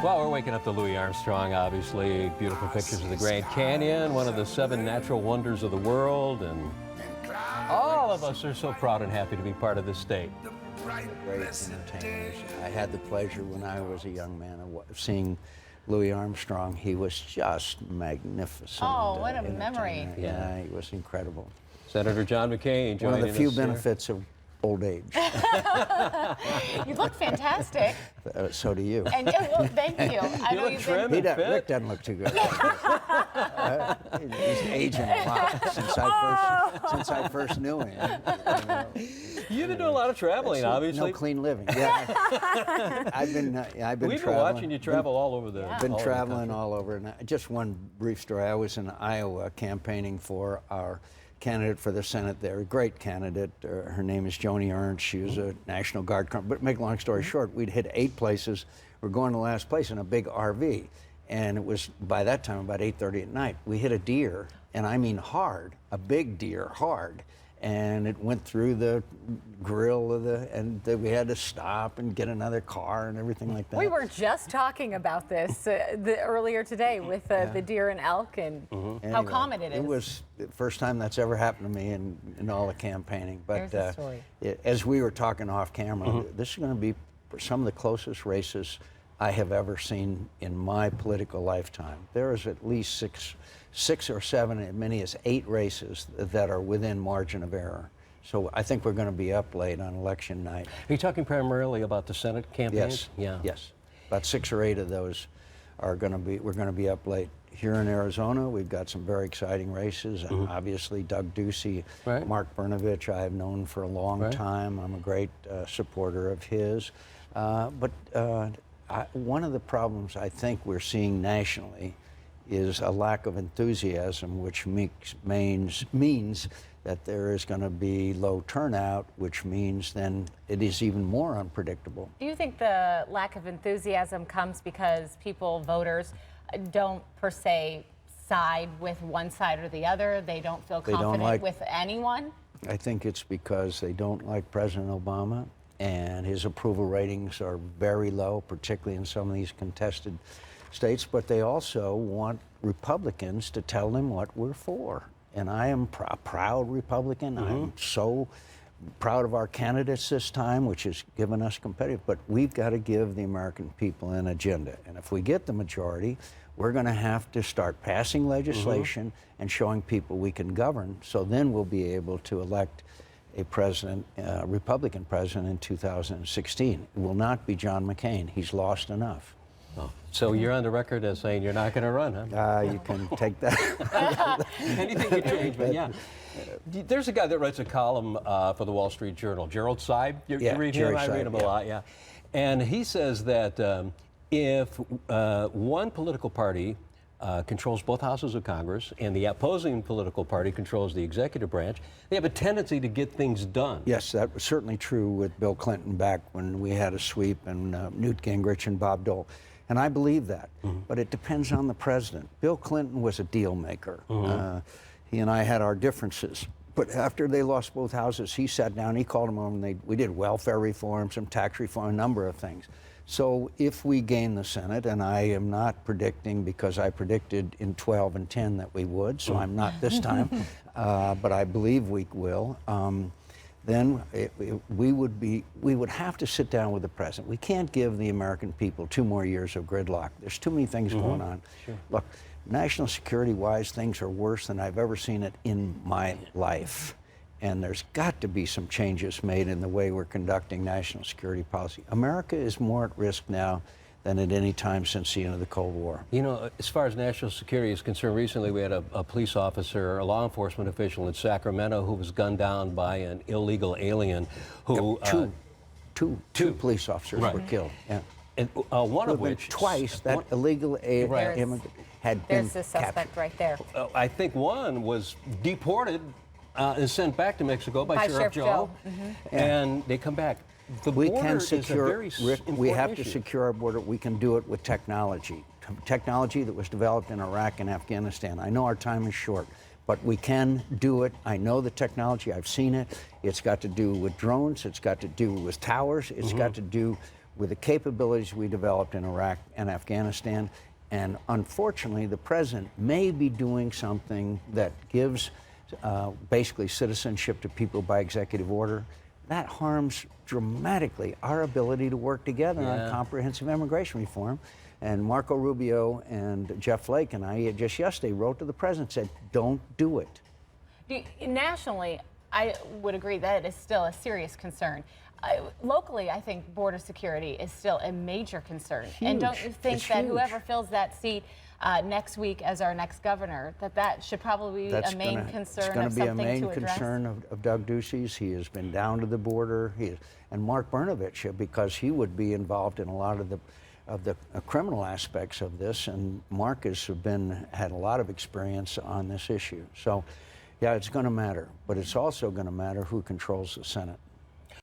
Well, we're waking up to Louis Armstrong, obviously. Beautiful pictures of the Grand Canyon, one of the 7 natural wonders of the world, and all of us are so proud and happy to be part of this state. Great entertainers. I had the pleasure when I was a young man of seeing Louis Armstrong. He was just magnificent. Oh, what a memory. Yeah, he was incredible. Senator John McCain joining us. One of the few here. benefits of old age. You look fantastic. So do you. And well, thank you. I You know look you've trim been... and fit. Rick doesn't look too good. He's aging a lot since I first knew him. You've been doing a lot of traveling, obviously. No clean living. Yeah, I've been We've been traveling. watching you travel all over the. Yeah. Been all over the traveling country. all over. And just one brief story. I was in Iowa campaigning for our candidate for the Senate there, a great candidate. Her name is Joni Ernst. She was a National Guard colonel. But make a long story short, we'd hit 8 places. We're going to last place in a big RV. And it was, by that time, about 8:30 at night. We hit a deer, and I mean hard, a big deer, hard. And it went through the grill of we had to stop and get another car and everything like that. We were just talking about this earlier today with the deer and elk and how Anyway, common it is. It was the first time that's ever happened to me in all the campaigning. But There's the story. as we were talking off camera, this is going to be some of the closest races I have ever seen in my political lifetime. There is at least six or seven, as many as 8 races that are within margin of error. So I think we're going to be up late on election night. Are you talking primarily about the Senate campaigns? Yes. Yeah. Yes. About 6 or 8 of those are going to be. We're going to be up late. Here in Arizona, we've got some very exciting races. Obviously, Doug Ducey, Right. Mark Brnovich, I have known for a long time. I'm a great supporter of his. One of the problems I think we're seeing nationally is a lack of enthusiasm, which means that there is going to be low turnout, which means then it is even more unpredictable. Do you think the lack of enthusiasm comes because voters, don't per se side with one side or the other? They don't feel confident with anyone? I think it's because they don't like President Obama, and his approval ratings are very low, particularly in some of these contested states, but they also want Republicans to tell them what we're for. And I am a proud Republican. I'm so proud of our candidates this time, which has given us competitive, but we've got to give the American people an agenda. And if we get the majority, we're going to have to start passing legislation and showing people we can govern, so then we'll be able to elect a president, Republican president in 2016. It will not be John McCain. He's lost enough. Oh. So you're on the record as saying you're not going to run, huh? You can take that. Anything could change, but yeah. There's a guy that writes a column for the Wall Street Journal, Gerald Seib. You read him? I read him a lot, yeah. And he says that if one political party controls both houses of Congress and the opposing political party controls the executive branch, they have a tendency to get things done. Yes, that was certainly true with Bill Clinton back when we had a sweep, and Newt Gingrich and Bob Dole. And I believe that, but it depends on the president. Bill Clinton was a deal maker. He and I had our differences. But after they lost both houses, he sat down, he called them over, and we did welfare reform, some tax reform, a number of things. So if we gain the Senate, and I am not predicting, because I predicted in 12 and 10 that we would, so I'm not this time, but I believe we will, then we would have to sit down with the president. We can't give the American people 2 more years of gridlock. There's too many things going on. Sure. Look, national security-wise, things are worse than I've ever seen it in my life. And there's got to be some changes made in the way we're conducting national security policy. America is more at risk now than at any time since the end of the Cold War. You know, as far as national security is concerned, recently we had a police officer, a law enforcement official in Sacramento who was gunned down by an illegal alien who... Two police officers were killed. Yeah. And one of which... Twice that illegal immigrant had been There's the suspect captured. right there. I think one was deported and sent back to Mexico by Sheriff Joe. And they come back. The We border can is a secure, very Rick, we important have issue. to secure our border. We can do it with technology. Technology that was developed in Iraq and Afghanistan. I know our time is short, but we can do it. I know the technology, I've seen it. It's got to do with drones, it's got to do with towers, it's got to do with the capabilities we developed in Iraq and Afghanistan. And unfortunately, the president may be doing something that gives basically citizenship to people by executive order. That harms dramatically our ability to work together on comprehensive immigration reform. And Marco Rubio and Jeff Flake and I just yesterday wrote to the president and said, don't do it. Nationally, I would agree that it is still a serious concern. Locally, I think border security is still a major concern. Huge. And don't you think It's that huge. whoever fills that seat next week as our next governor, that should probably be a main concern of something to address? It's going to be a main concern of Doug Ducey's. He has been down to the border. And Mark Brnovich, because he would be involved in a lot of the criminal aspects of this, and Mark has had a lot of experience on this issue. So, yeah, it's going to matter, but it's also going to matter who controls the Senate.